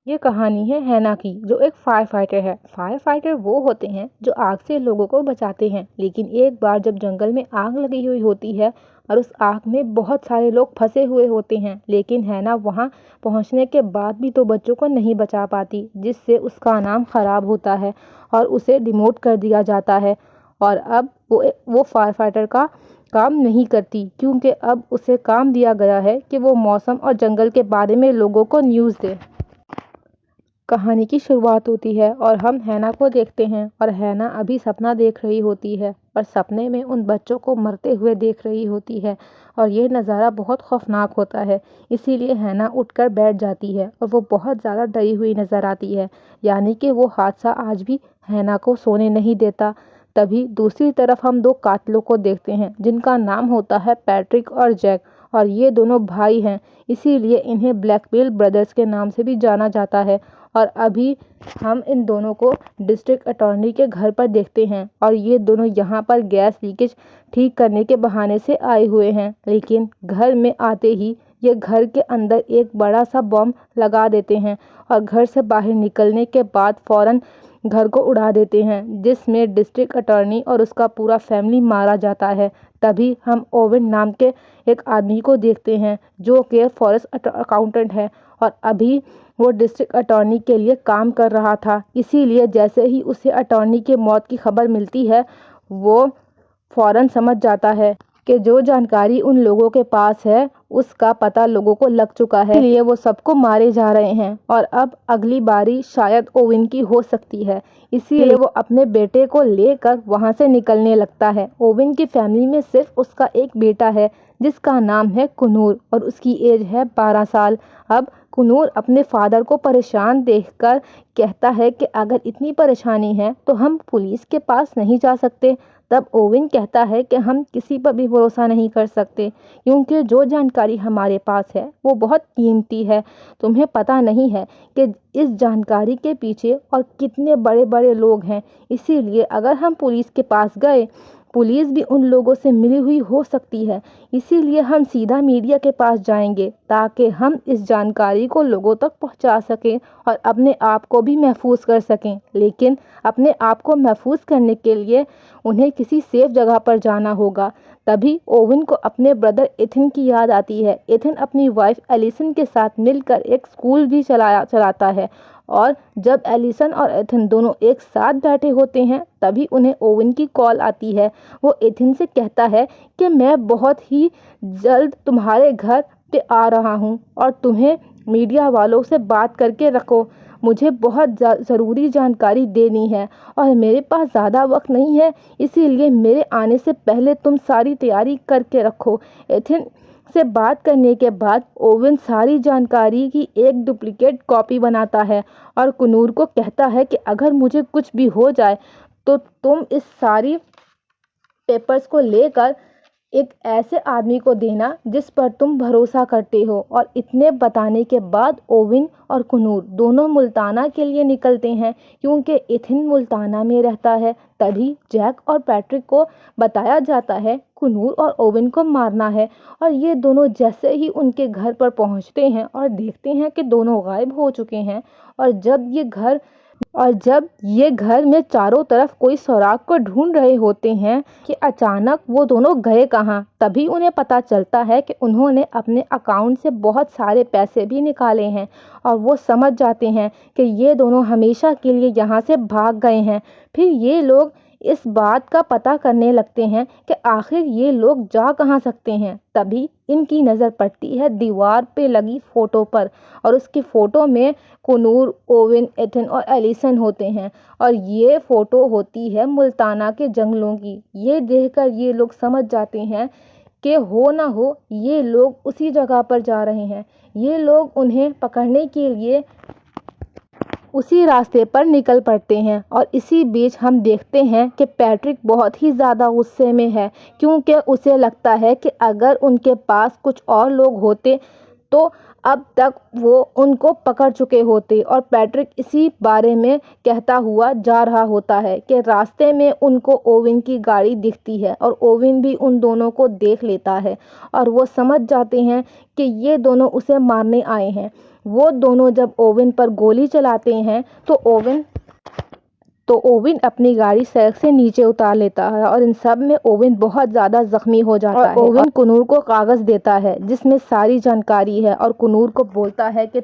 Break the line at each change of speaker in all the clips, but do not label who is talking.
یہ کہانی ہے ہینا کی، جو ایک فائر فائٹر ہے۔ فائر فائٹر وہ ہوتے ہیں جو آگ سے لوگوں کو بچاتے ہیں، لیکن ایک بار جب جنگل میں آگ لگی ہوئی ہوتی ہے اور اس آگ میں بہت سارے لوگ پھنسے ہوئے ہوتے ہیں، لیکن ہینا وہاں پہنچنے کے بعد بھی تو بچوں کو نہیں بچا پاتی، جس سے اس کا نام خراب ہوتا ہے اور اسے ڈیموٹ کر دیا جاتا ہے، اور اب وہ فائر فائٹر کا کام نہیں کرتی، کیونکہ اب اسے کام دیا گیا ہے کہ وہ موسم اور جنگل کے بارے میں لوگوں کو نیوز دے۔ کہانی کی شروعات ہوتی ہے اور ہم ہینا کو دیکھتے ہیں، اور ہینا ابھی سپنا دیکھ رہی ہوتی ہے اور سپنے میں ان بچوں کو مرتے ہوئے دیکھ رہی ہوتی ہے، اور یہ نظارہ بہت خوفناک ہوتا ہے۔ اسی لیے ہینا اٹھ کر بیٹھ جاتی ہے اور وہ بہت زیادہ ڈری ہوئی نظر آتی ہے، یعنی کہ وہ حادثہ آج بھی ہینا کو سونے نہیں دیتا۔ تبھی دوسری طرف ہم دو قاتلوں کو دیکھتے ہیں جن کا نام ہوتا ہے پیٹرک اور جیک، اور یہ دونوں بھائی ہیں، اسی لیے انہیں بلیک بیل برادرز کے نام سے بھی جانا جاتا ہے۔ اور ابھی ہم ان دونوں کو ڈسٹرکٹ اٹارنی کے گھر پر دیکھتے ہیں، اور یہ دونوں یہاں پر گیس لیکیج ٹھیک کرنے کے بہانے سے آئے ہوئے ہیں، لیکن گھر میں آتے ہی یہ گھر کے اندر ایک بڑا سا بم لگا دیتے ہیں، اور گھر سے باہر نکلنے کے بعد فوراً گھر کو اڑا دیتے ہیں، جس میں ڈسٹرکٹ اٹارنی اور اس کا پورا فیملی مارا جاتا ہے۔ تبھی ہم اوون نام کے ایک آدمی کو دیکھتے ہیں جو کہ فارسٹ اکاؤنٹنٹ ہے، اور ابھی وہ ڈسٹرکٹ اٹارنی کے لیے کام کر رہا تھا، اسی لیے جیسے ہی اسے اٹارنی کی موت کی خبر ملتی ہے وہ فوراً سمجھ جاتا ہے کہ جو جانکاری ان لوگوں کے پاس ہے اس کا پتہ لوگوں کو لگ چکا ہے، اسی لیے وہ سب کو مارے جا رہے ہیں، اور اب اگلی باری شاید اوون کی ہو سکتی ہے، اسی لیے وہ اپنے بیٹے کو لے کر وہاں سے نکلنے لگتا ہے۔ اوون کی فیملی میں صرف اس کا ایک بیٹا ہے جس کا نام ہے کنور، اور اس کی ایج ہے 12 سال۔ اب کنور اپنے فادر کو پریشان دیکھ کر کہتا ہے کہ اگر اتنی پریشانی ہے تو ہم پولیس کے پاس نہیں جا سکتے؟ تب اوون کہتا ہے کہ ہم کسی پر بھی بھروسہ نہیں کر سکتے، کیونکہ جو جانکاری ہمارے پاس ہے وہ بہت قیمتی ہے۔ تمہیں پتہ نہیں ہے کہ اس جانکاری کے پیچھے اور کتنے بڑے بڑے لوگ ہیں، اسی لیے اگر ہم پولیس کے پاس گئے، پولیس بھی ان لوگوں سے ملی ہوئی ہو سکتی ہے، اسی لیے ہم سیدھا میڈیا کے پاس جائیں گے تاکہ ہم اس جانکاری کو لوگوں تک پہنچا سکیں اور اپنے آپ کو بھی محفوظ کر سکیں، لیکن اپنے آپ کو محفوظ کرنے کے لیے انہیں کسی سیف جگہ پر جانا ہوگا۔ تبھی اوون کو اپنے بردر ایتھن کی یاد آتی ہے۔ ایتھن اپنی وائف ایلیسن کے ساتھ مل کر ایک اسکول بھی چلاتا ہے، اور جب ایلیسن اور ایتھن دونوں ایک ساتھ بیٹھے ہوتے ہیں تبھی انہیں اوون کی کال آتی ہے۔ وہ ایتھن سے کہتا ہے کہ میں بہت ہی جلد تمہارے گھر پہ آ رہا ہوں اور تمہیں میڈیا والوں سے بات کر کے رکھو، مجھے بہت ضروری جانکاری دینی ہے اور میرے پاس زیادہ وقت نہیں ہے، اسی لیے میرے آنے سے پہلے تم ساری تیاری کر کے رکھو۔ ایتھن سے بات کرنے کے بعد اوون ساری جانکاری کی ایک ڈپلیکیٹ کاپی بناتا ہے اور کنور کو کہتا ہے کہ اگر مجھے کچھ بھی ہو جائے تو تم اس ساری پیپرز کو لے کر ایک ایسے آدمی کو دینا جس پر تم بھروسہ کرتے ہو۔ اور اتنے بتانے کے بعد اوون اور کنور دونوں ملتانہ کے لیے نکلتے ہیں، کیونکہ ایتھن ملتانہ میں رہتا ہے۔ تبھی جیک اور پیٹرک کو بتایا جاتا ہے کنور اور اوون کو مارنا ہے، اور یہ دونوں جیسے ہی ان کے گھر پر پہنچتے ہیں اور دیکھتے ہیں کہ دونوں غائب ہو چکے ہیں، اور جب یہ گھر میں چاروں طرف کوئی سراغ کو ڈھونڈ رہے ہوتے ہیں کہ اچانک وہ دونوں گئے کہاں، تبھی انہیں پتہ چلتا ہے کہ انہوں نے اپنے اکاؤنٹ سے بہت سارے پیسے بھی نکالے ہیں، اور وہ سمجھ جاتے ہیں کہ یہ دونوں ہمیشہ کے لیے یہاں سے بھاگ گئے ہیں۔ پھر یہ لوگ اس بات کا پتہ کرنے لگتے ہیں کہ آخر یہ لوگ جا کہاں سکتے ہیں۔ تبھی ان کی نظر پڑتی ہے دیوار پہ لگی فوٹو پر، اور اس کی فوٹو میں کنور، اوون، ایتھن اور ایلیسن ہوتے ہیں، اور یہ فوٹو ہوتی ہے ملتانہ کے جنگلوں کی۔ یہ دیکھ کر یہ لوگ سمجھ جاتے ہیں کہ ہو نہ ہو یہ لوگ اسی جگہ پر جا رہے ہیں۔ یہ لوگ انہیں پکڑنے کے لیے اسی راستے پر نکل پڑتے ہیں، اور اسی بیچ ہم دیکھتے ہیں کہ پیٹرک بہت ہی زیادہ غصے میں ہے، کیونکہ اسے لگتا ہے کہ اگر ان کے پاس کچھ اور لوگ ہوتے تو اب تک وہ ان کو پکڑ چکے ہوتے اور پیٹرک اسی بارے میں کہتا ہوا جا رہا ہوتا ہے کہ راستے میں ان کو اوون کی گاڑی دکھتی ہے اور اوون بھی ان دونوں کو دیکھ لیتا ہے اور وہ سمجھ جاتے ہیں کہ یہ دونوں اسے مارنے آئے ہیں۔ وہ دونوں جب اوون پر گولی چلاتے ہیں تو اوون اپنی گاڑی سڑک سے نیچے اتار لیتا ہے اور ان سب میں اوون بہت زیادہ زخمی ہو جاتا ہے۔ اوون کنور کو کاغذ دیتا ہے جس میں ساری جانکاری ہے اور کنور کو بولتا ہے کہ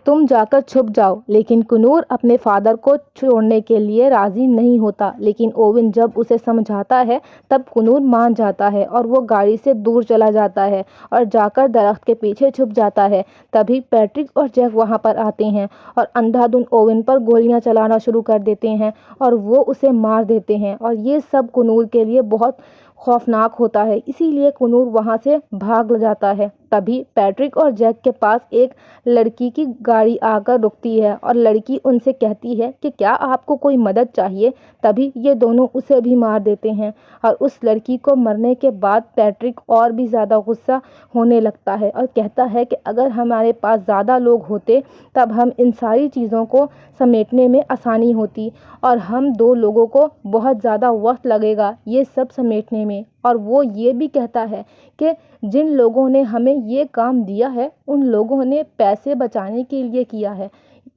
تم جا کر چھپ جاؤ، لیکن کنور اپنے فادر کو چھوڑنے کے لیے راضی نہیں ہوتا، لیکن اوون جب اسے سمجھاتا ہے تب کنور مان جاتا ہے اور وہ گاڑی سے دور چلا جاتا ہے اور جا کر درخت کے پیچھے چھپ جاتا ہے۔ تبھی پیٹرک اور جیک وہاں پر آتے ہیں اور اندھا دھند اوون پر گولیاں چلانا شروع کر دیتے ہیں اور وہ اسے مار دیتے ہیں اور یہ سب کنور کے لیے بہت خوفناک ہوتا ہے، اسی لیے کنور وہاں سے بھاگ جاتا ہے۔ تبھی پیٹرک اور جیک کے پاس ایک لڑکی کی گاڑی آ کر رکتی ہے اور لڑکی ان سے کہتی ہے کہ کیا آپ کو کوئی مدد چاہیے؟ تبھی یہ دونوں اسے بھی مار دیتے ہیں اور اس لڑکی کو مرنے کے بعد پیٹرک اور بھی زیادہ غصہ ہونے لگتا ہے اور کہتا ہے کہ اگر ہمارے پاس زیادہ لوگ ہوتے تب ہم ان ساری چیزوں کو سمیٹنے میں آسانی ہوتی اور ہم دو لوگوں کو بہت زیادہ وقت لگے گا یہ سب سمیٹنے میں۔ اور وہ یہ بھی کہتا ہے کہ جن لوگوں نے ہمیں یہ کام دیا ہے ان لوگوں نے پیسے بچانے کے لیے کیا ہے۔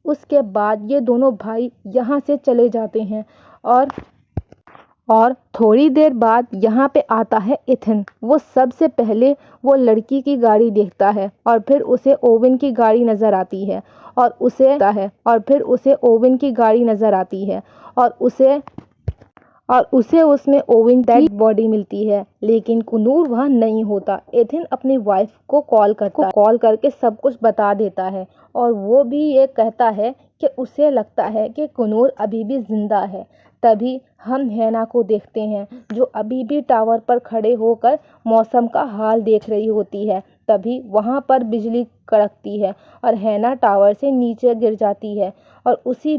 اس کے بعد یہ دونوں بھائی یہاں سے چلے جاتے ہیں اور تھوڑی دیر بعد یہاں پہ آتا ہے ایتھن۔ وہ سب سے پہلے وہ لڑکی کی گاڑی دیکھتا ہے اور پھر اسے اوون کی گاڑی نظر آتی ہے اور اسے اوون کی گاڑی نظر آتی ہے اور اسے اس میں اوون کی ڈیڈ باڈی ملتی ہے، لیکن کنور وہاں نہیں ہوتا۔ ایتھن اپنی وائف کو کال کر کے سب کچھ بتا دیتا ہے اور وہ بھی یہ کہتا ہے کہ اسے لگتا ہے کہ کنور ابھی بھی زندہ ہے۔ تبھی ہم ہینا کو دیکھتے ہیں جو ابھی بھی ٹاور پر کھڑے ہو کر موسم کا حال دیکھ رہی ہوتی ہے۔ تبھی وہاں پر بجلی کڑکتی ہے اور ہینا ٹاور سے نیچے گر جاتی ہے اور اسی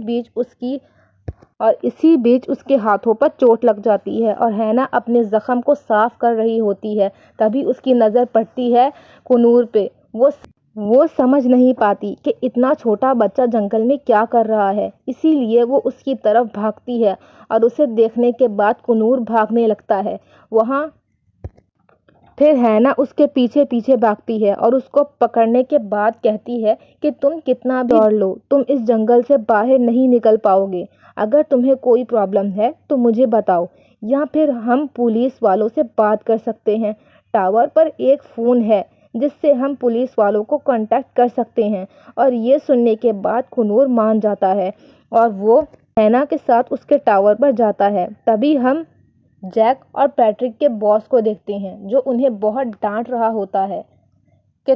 بیچ اس کے ہاتھوں پر چوٹ لگ جاتی ہے اور ہینا اپنے زخم کو صاف کر رہی ہوتی ہے۔ تبھی اس کی نظر پڑتی ہے کنور پہ۔ وہ سمجھ نہیں پاتی کہ اتنا چھوٹا بچہ جنگل میں کیا کر رہا ہے، اسی لیے وہ اس کی طرف بھاگتی ہے اور اسے دیکھنے کے بعد کنور بھاگنے لگتا ہے وہاں۔ پھر ہینا اس کے پیچھے پیچھے بھاگتی ہے اور اس کو پکڑنے کے بعد کہتی ہے کہ تم کتنا بھی دوڑ لو تم اس جنگل سے باہر نہیں نکل پاؤ گے، اگر تمہیں کوئی پرابلم ہے تو مجھے بتاؤ یا پھر ہم پولیس والوں سے بات کر سکتے ہیں۔ ٹاور پر ایک فون ہے جس سے ہم پولیس والوں کو کانٹیکٹ کر سکتے ہیں۔ اور یہ سننے کے بعد کنور مان جاتا ہے اور وہ ہینا کے ساتھ اس کے ٹاور پر جاتا ہے۔ تبھی ہم جیک اور پیٹرک کے باس کو دیکھتے ہیں جو انہیں بہت ڈانٹ رہا ہوتا ہے کہ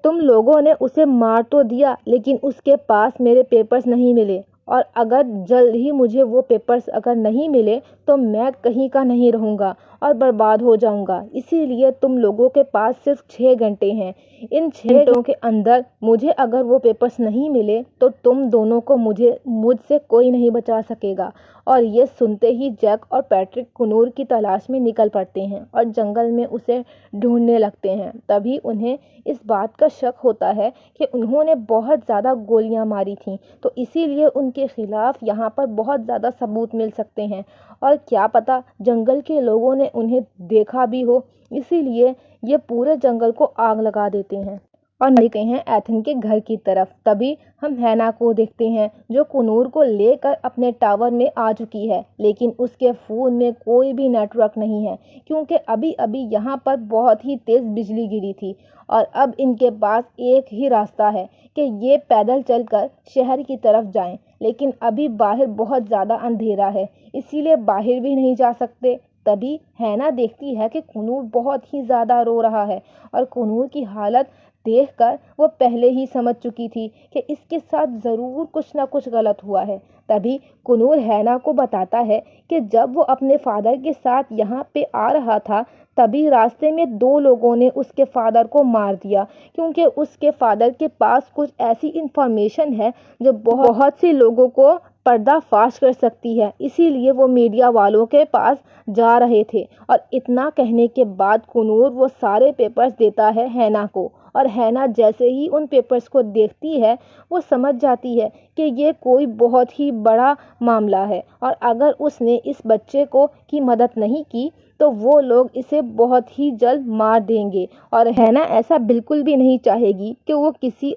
تم لوگوں نے اسے مار تو دیا لیکن اس کے پاس میرے پیپرز نہیں ملے اور اگر جلد ہی مجھے وہ پیپرز اگر نہیں ملے تو میں کہیں کا نہیں رہوں گا اور برباد ہو جاؤں گا، اسی لیے تم لوگوں کے پاس صرف 6 گھنٹے ہیں۔ ان 6 گھنٹوں کے اندر مجھے اگر وہ پیپرز نہیں ملے تو تم دونوں کو مجھ سے کوئی نہیں بچا سکے گا۔ اور یہ سنتے ہی جیک اور پیٹرک کنور کی تلاش میں نکل پڑتے ہیں اور جنگل میں اسے ڈھونڈنے لگتے ہیں۔ تبھی انہیں اس بات کا شک ہوتا ہے کہ انہوں نے بہت زیادہ گولیاں ماری تھیں تو اسی لیے ان کے خلاف یہاں پر بہت زیادہ ثبوت مل سکتے ہیں اور کیا پتہ جنگل کے لوگوں نے انہیں دیکھا بھی ہو، اسی لیے یہ پورے جنگل کو آگ لگا دیتے ہیں اور نکلتے ہیں ایتھن کے گھر کی طرف۔ تبھی ہم ہینا کو دیکھتے ہیں جو کنور کو لے کر اپنے ٹاور میں آ چکی ہے، لیکن اس کے فون میں کوئی بھی نیٹ ورک نہیں ہے کیونکہ ابھی یہاں پر بہت ہی تیز بجلی گری تھی اور اب ان کے پاس ایک ہی راستہ ہے کہ یہ پیدل چل کر شہر کی طرف جائیں، لیکن ابھی باہر بہت زیادہ اندھیرا ہے اسی لیے باہر بھی نہیں جا سکتے۔ تبھی ہینا دیکھتی ہے کہ کنور بہت ہی زیادہ رو رہا ہے اور کنور کی حالت دیکھ کر وہ پہلے ہی سمجھ چکی تھی کہ اس کے ساتھ ضرور کچھ نہ کچھ غلط ہوا ہے۔ تبھی کنور ہینا کو بتاتا ہے کہ جب وہ اپنے فادر کے ساتھ یہاں پہ آ رہا تھا تبھی راستے میں 2 لوگوں نے اس کے فادر کو مار دیا کیونکہ اس کے فادر کے پاس کچھ ایسی انفارمیشن ہے جو بہت سے لوگوں کو پردہ فاش کر سکتی ہے، اسی لیے وہ میڈیا والوں کے پاس جا رہے تھے۔ اور اتنا کہنے کے بعد کنور وہ سارے پیپرز دیتا ہے ہینا کو، اور ہینا جیسے ہی ان پیپرز کو دیکھتی ہے وہ سمجھ جاتی ہے کہ یہ کوئی بہت ہی بڑا معاملہ ہے، اور اگر اس نے اس بچے کی مدد نہیں کی تو وہ لوگ اسے بہت ہی جلد مار دیں گے، اور ہینا ایسا بالکل بھی نہیں چاہے گی کہ وہ کسی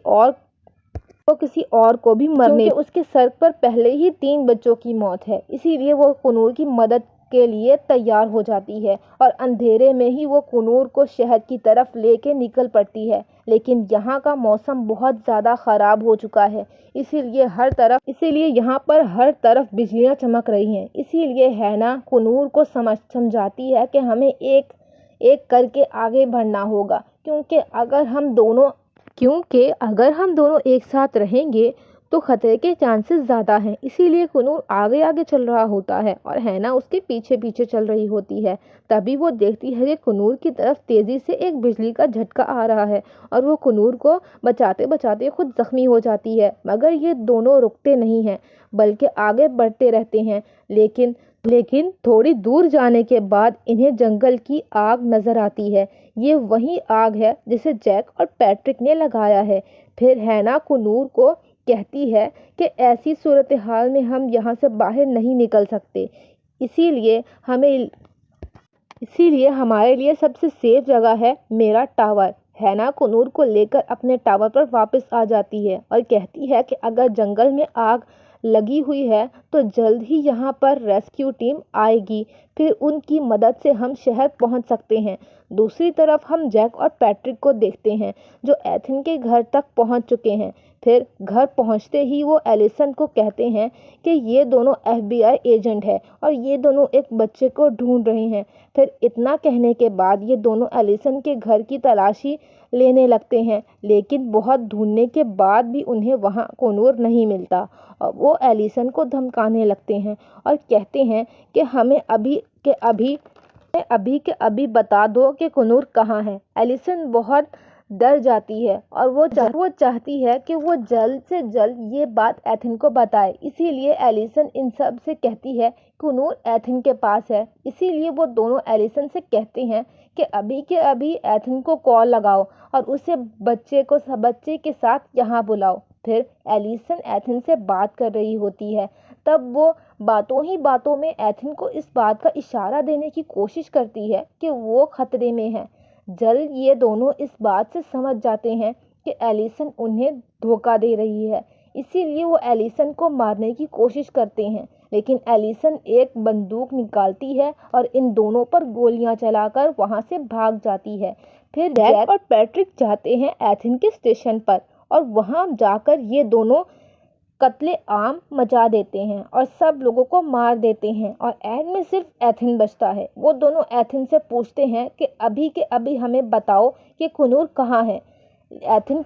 اور کو بھی مرنے، کیونکہ اس کے سر پر پہلے ہی 3 بچوں کی موت ہے۔ اسی لیے وہ کنور کی مدد کے لیے تیار ہو جاتی ہے، اور اندھیرے میں ہی وہ کنور کو شہر کی طرف لے کے نکل پڑتی ہے۔ لیکن یہاں کا موسم بہت زیادہ خراب ہو چکا ہے، اسی لیے یہاں پر ہر طرف بجلیاں چمک رہی ہیں۔ اسی لیے ہینا کنور کو سمجھاتی ہے کہ ہمیں ایک ایک کر کے آگے بڑھنا ہوگا، کیونکہ اگر ہم دونوں ایک ساتھ رہیں گے تو خطرے کے چانسز زیادہ ہیں۔ اسی لیے کنور آگے آگے چل رہا ہوتا ہے اور ہینا اس کے پیچھے پیچھے چل رہی ہوتی ہے۔ تبھی وہ دیکھتی ہے کہ کنور کی طرف تیزی سے ایک بجلی کا جھٹکا آ رہا ہے، اور وہ کنور کو بچاتے بچاتے خود زخمی ہو جاتی ہے، مگر یہ دونوں رکتے نہیں ہیں بلکہ آگے بڑھتے رہتے ہیں۔ لیکن تھوڑی دور جانے کے بعد انہیں جنگل کی آگ نظر آتی ہے۔ یہ وہی آگ ہے جسے جیک اور پیٹرک نے لگایا ہے۔ پھر ہینا کنور کو کہتی ہے کہ ایسی صورتحال میں ہم یہاں سے باہر نہیں نکل سکتے، اسی لیے ہمارے لیے سب سے سیف جگہ ہے میرا ٹاور۔ ہینا کنور کو لے کر اپنے ٹاور پر واپس آ جاتی ہے اور کہتی ہے کہ اگر جنگل میں آگ لگی ہوئی ہے تو جلد ہی یہاں پر ریسکیو ٹیم آئے گی، پھر ان کی مدد سے ہم شہر پہنچ سکتے ہیں۔ دوسری طرف ہم جیک اور پیٹرک کو دیکھتے ہیں جو ایتھن کے گھر تک پہنچ چکے ہیں۔ پھر گھر پہنچتے ہی وہ ایلیسن کو کہتے ہیں کہ یہ دونوں FBI ایجنٹ ہیں اور یہ دونوں ایک بچے کو ڈھونڈ رہے ہیں۔ پھر اتنا کہنے کے بعد یہ دونوں ایلیسن کے گھر کی تلاشی لینے لگتے ہیں، لیکن بہت ڈھونڈنے کے بعد بھی انہیں وہاں کنور نہیں ملتا، اور وہ ایلیسن کو دھمکانے لگتے ہیں اور کہتے ہیں کہ ہمیں ابھی کے ابھی بتا دو کہ کنور کہاں ہے۔ ایلیسن بہت ڈر جاتی ہے اور وہ چاہتی ہے کہ وہ جلد سے جلد یہ بات ایتھن کو بتائے۔ اسی لیے ایلیسن ان سب سے کہتی ہے کنور ایتھن کے پاس ہے۔ اسی لیے وہ دونوں ایلیسن سے کہتے ہیں کہ ابھی کے ابھی ایتھن کو کال لگاؤ اور اسے بچے کے ساتھ یہاں بلاؤ۔ پھر ایلیسن ایتھن سے بات کر رہی ہوتی ہے، تب وہ باتوں ہی باتوں میں ایتھن کو اس بات کا اشارہ دینے کی کوشش کرتی ہے کہ وہ خطرے میں ہے۔ جلد یہ دونوں اس بات سے سمجھ جاتے ہیں کہ ایلیسن انہیں دھوکہ دے رہی ہے، اسی لیے وہ ایلیسن کو مارنے کی کوشش کرتے ہیں، لیکن ایلیسن ایک بندوق نکالتی ہے اور ان دونوں پر گولیاں چلا کر وہاں سے بھاگ جاتی ہے۔ پھر جیک اور پیٹرک جاتے ہیں ایتھن کے اسٹیشن پر، اور وہاں جا کر یہ دونوں قتل عام مچا دیتے ہیں اور سب لوگوں کو مار دیتے ہیں، اور اینڈ میں صرف ایتھن بچتا ہے۔ وہ دونوں ایتھن سے پوچھتے ہیں کہ ابھی کے ابھی ہمیں بتاؤ کہ کنور کہاں ہے۔ ایتھن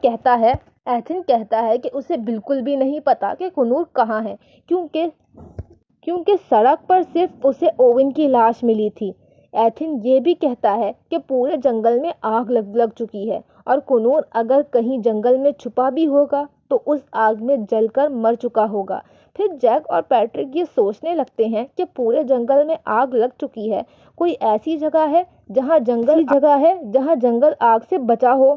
کہتا ہے کہ اسے بالکل بھی نہیں پتا کہ کنور کہاں ہے، کیونکہ سڑک پر صرف اسے اوون کی لاش ملی تھی۔ ایتھن یہ بھی کہتا ہے کہ پورے جنگل میں آگ لگ چکی ہے، اور کنور اگر کہیں جنگل میں چھپا بھی ہوگا تو اس آگ میں جل کر مر چکا ہوگا۔ پھر جیک اور پیٹرک یہ سوچنے لگتے ہیں کہ پورے جنگل میں آگ لگ چکی ہے، کوئی ایسی جگہ ہے جہاں جنگل آگ سے بچا ہو۔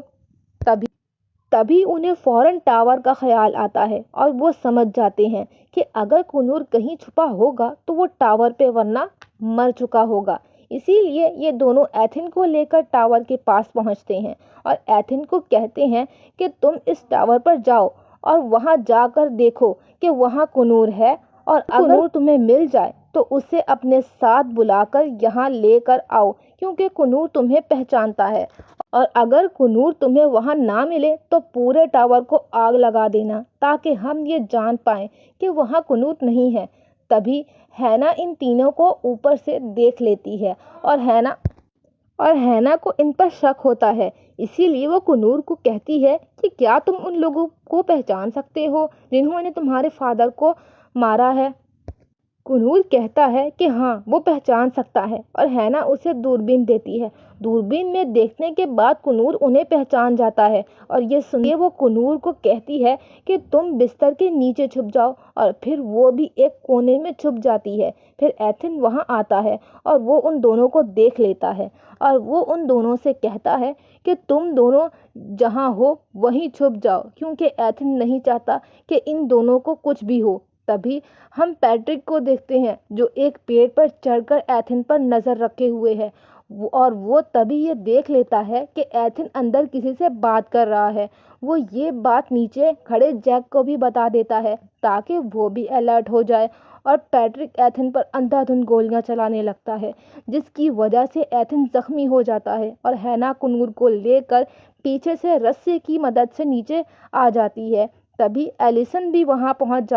تبھی انہیں فوراً ٹاور کا خیال آتا ہے، اور وہ سمجھ جاتے ہیں کہ اگر کنور کہیں چھپا ہوگا تو وہ ٹاور پہ ورنہ مر چکا ہوگا۔ اسی لیے یہ دونوں ایتھن کو لے کر ٹاور کے پاس پہنچتے ہیں اور ایتھن کو کہتے ہیں کہ تم اس ٹاور پر جاؤ اور وہاں جا کر دیکھو کہ وہاں کنور ہے، اور اگر تمہیں مل جائے تو اسے اپنے ساتھ بلا کر یہاں لے کر آؤ، کیونکہ کنور تمہیں پہچانتا ہے، اور اگر کنور تمہیں وہاں نہ ملے تو پورے ٹاور کو آگ لگا دینا تاکہ ہم یہ جان پائیں کہ وہاں کنور نہیں ہے۔ تبھی ہینا ان تینوں کو اوپر سے دیکھ لیتی ہے اور ہینا کو ان پر شک ہوتا ہے، اسی لیے وہ کنور کو کہتی ہے کہ کیا تم ان لوگوں کو پہچان سکتے ہو جنہوں نے تمہارے فادر کو مارا ہے؟ کنور کہتا ہے کہ ہاں وہ پہچان سکتا ہے اور ہینا اسے دوربین دیتی ہے۔ دوربین میں دیکھنے کے بعد کنور انہیں پہچان جاتا ہے اور یہ سن کے وہ کنور کو کہتی ہے کہ تم بستر کے نیچے چھپ جاؤ، اور پھر وہ بھی ایک کونے میں چھپ جاتی ہے۔ پھر ایتھن وہاں آتا ہے اور وہ ان دونوں کو دیکھ لیتا ہے اور وہ ان دونوں سے کہتا ہے کہ تم دونوں جہاں ہو وہیں چھپ جاؤ، کیونکہ ایتھن نہیں چاہتا کہ ان دونوں کو کچھ بھی ہو۔ تبھی ہم پیٹرک کو دیکھتے ہیں جو ایک پیڑ پر چڑھ کر ایتھن پر نظر رکھے ہوئے ہے، اور وہ تبھی یہ دیکھ لیتا ہے کہ ایتھن اندر کسی سے بات کر رہا ہے۔ وہ یہ بات نیچے کھڑے جیک کو بھی بتا دیتا ہے تاکہ وہ بھی الرٹ ہو جائے، اور پیٹرک ایتھن پر اندھا دھند گولیاں چلانے لگتا ہے، جس کی وجہ سے ایتھن زخمی ہو جاتا ہے اور ہینا کنور کو لے کر پیچھے سے رسی کی مدد سے نیچے آ جاتی ہے۔ تبھی ایلیسن بھی وہاں پہنچ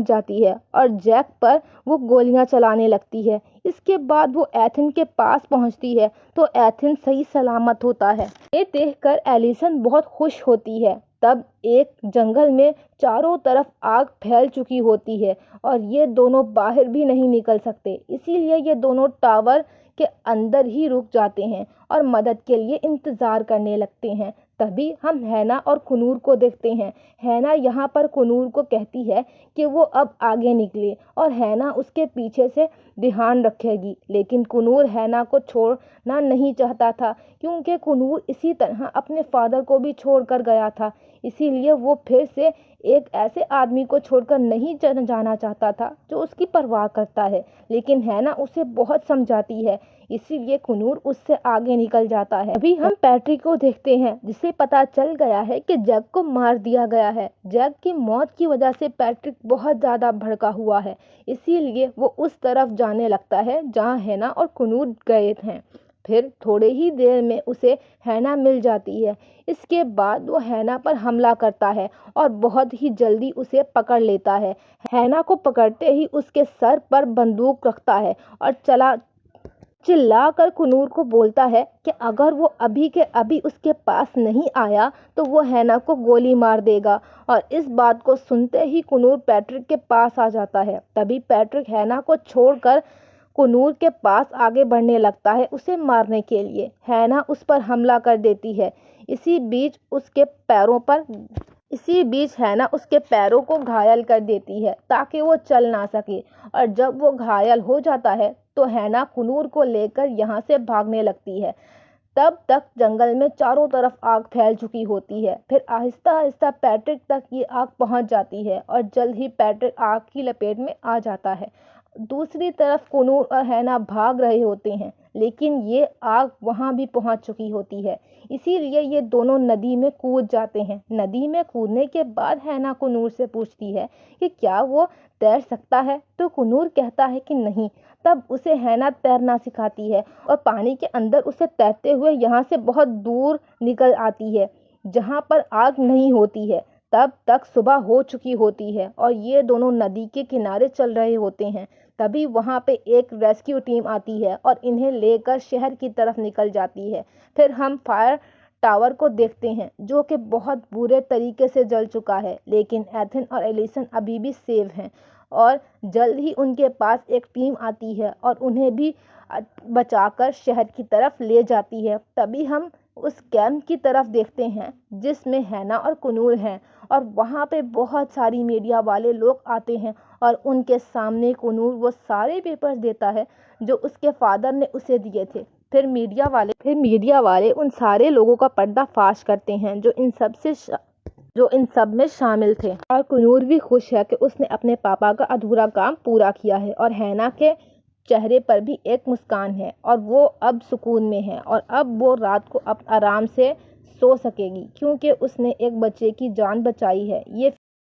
جاتی ہے اور جیک پر وہ گولیاں چلانے لگتی ہے۔ اس کے بعد وہ ایتھن کے پاس پہنچتی ہے تو ایتھن صحیح سلامت ہوتا ہے۔ یہ دیکھ کر ایلیسن بہت خوش ہوتی ہے۔ تب ایک جنگل میں چاروں طرف آگ پھیل چکی ہوتی ہے اور یہ دونوں باہر بھی نہیں نکل سکتے، اسی لیے یہ دونوں ٹاور کے اندر ہی رک جاتے ہیں اور مدد کے لیے انتظار کرنے لگتے ہیں۔ تبھی ہم ہینا اور کنور کو دیکھتے ہیں۔ ہینا یہاں پر کنور کو کہتی ہے کہ وہ اب آگے نکلے اور ہینا اس کے پیچھے سے دھیان رکھے گی، لیکن کنور ہینا کو چھوڑنا نہیں چاہتا تھا کیونکہ کنور اسی طرح اپنے فادر کو بھی چھوڑ کر گیا تھا، اسی لیے وہ پھر سے ایک ایسے آدمی کو چھوڑ کر نہیں جانا چاہتا تھا جو اس کی پرواہ کرتا ہے، لیکن ہینا اسے بہت سمجھاتی ہے، اسی لیے کنور اس سے آگے نکل جاتا ہے۔ ابھی ہم پیٹرک کو دیکھتے ہیں جسے پتا چل گیا ہے کہ جیک کو مار دیا گیا ہے۔ جیک کی موت کی وجہ سے پیٹرک بہت زیادہ بھڑکا ہوا ہے، اسی لیے وہ اس طرف جانے لگتا ہے جہاں ہینا اور کنور گئے ہیں۔ پھر تھوڑے ہی دیر میں اسے ہینا مل جاتی ہے۔ اس کے بعد وہ ہینا پر حملہ کرتا ہے اور بہت ہی جلدی اسے پکڑ لیتا ہے۔ ہینا کو پکڑتے ہی اس کے سر پر بندوق رکھتا ہے اور چلا کر کنور کو بولتا ہے کہ اگر وہ ابھی کے ابھی اس کے پاس نہیں آیا تو وہ ہینا کو گولی مار دے گا، اور اس بات کو سنتے ہی کنور پیٹرک کے پاس آ جاتا ہے۔ تبھی پیٹرک ہینا کو چھوڑ کر کنور کے پاس آگے بڑھنے لگتا ہے اسے مارنے کے لیے۔ ہینا اس پر حملہ کر دیتی ہے۔ اسی بیچ ہینا اس کے پیروں کو گھائل کر دیتی ہے تاکہ وہ چل نہ سکے، اور جب وہ گھائل ہو جاتا ہے تو ہینا کنور کو لے کر یہاں سے بھاگنے لگتی ہے۔ تب تک جنگل میں چاروں طرف آگ پھیل چکی ہوتی ہے۔ پھر آہستہ آہستہ پیٹرک تک یہ آگ پہنچ جاتی ہے اور جلد ہی پیٹرک آگ کی لپیٹ میں آ جاتا ہے۔ دوسری طرف کنور اور ہینا بھاگ رہے ہوتے ہیں، لیکن یہ آگ وہاں بھی پہنچ چکی ہوتی ہے، اسی لیے یہ دونوں ندی میں کود جاتے ہیں۔ ندی میں کودنے کے بعد ہینا کنور سے پوچھتی ہے کہ کیا وہ تیر سکتا ہے، تو کنور کہتا ہے کہ نہیں۔ تب اسے ہینا تیرنا سکھاتی ہے اور پانی کے اندر اسے تیرتے ہوئے یہاں سے بہت دور نکل آتی ہے جہاں پر آگ نہیں ہوتی ہے۔ تب تک صبح ہو چکی ہوتی ہے اور یہ دونوں ندی کے کنارے چل رہے ہوتے ہیں۔ تبھی وہاں پہ ایک ریسکیو ٹیم آتی ہے اور انہیں لے کر شہر کی طرف نکل جاتی ہے۔ پھر ہم فائر ٹاور کو دیکھتے ہیں جو کہ بہت برے طریقے سے جل چکا ہے، لیکن ایتھن اور ایلیسن ابھی بھی سیو ہیں، اور جلد ہی ان کے پاس ایک ٹیم آتی ہے اور انہیں بھی بچا کر شہر کی طرف لے جاتی ہے۔ تبھی ہم اس کیمپ کی طرف دیکھتے ہیں جس میں ہینا اور کنور ہیں، اور وہاں پہ بہت ساری میڈیا والے لوگ آتے ہیں اور ان کے سامنے کنور وہ سارے پیپرز دیتا ہے جو اس کے فادر نے اسے دیے تھے۔ پھر میڈیا والے ان سارے لوگوں کا پردہ فاش کرتے ہیں جو ان سب میں شامل تھے، اور کنور بھی خوش ہے کہ اس نے اپنے پاپا کا ادھورا کام پورا کیا ہے، اور ہینا کے چہرے پر بھی ایک مسکان ہے اور وہ اب سکون میں ہے، اور اب وہ رات کو اب آرام سے سو سکے گی کیونکہ اس نے ایک بچے کی جان بچائی ہے۔ یہ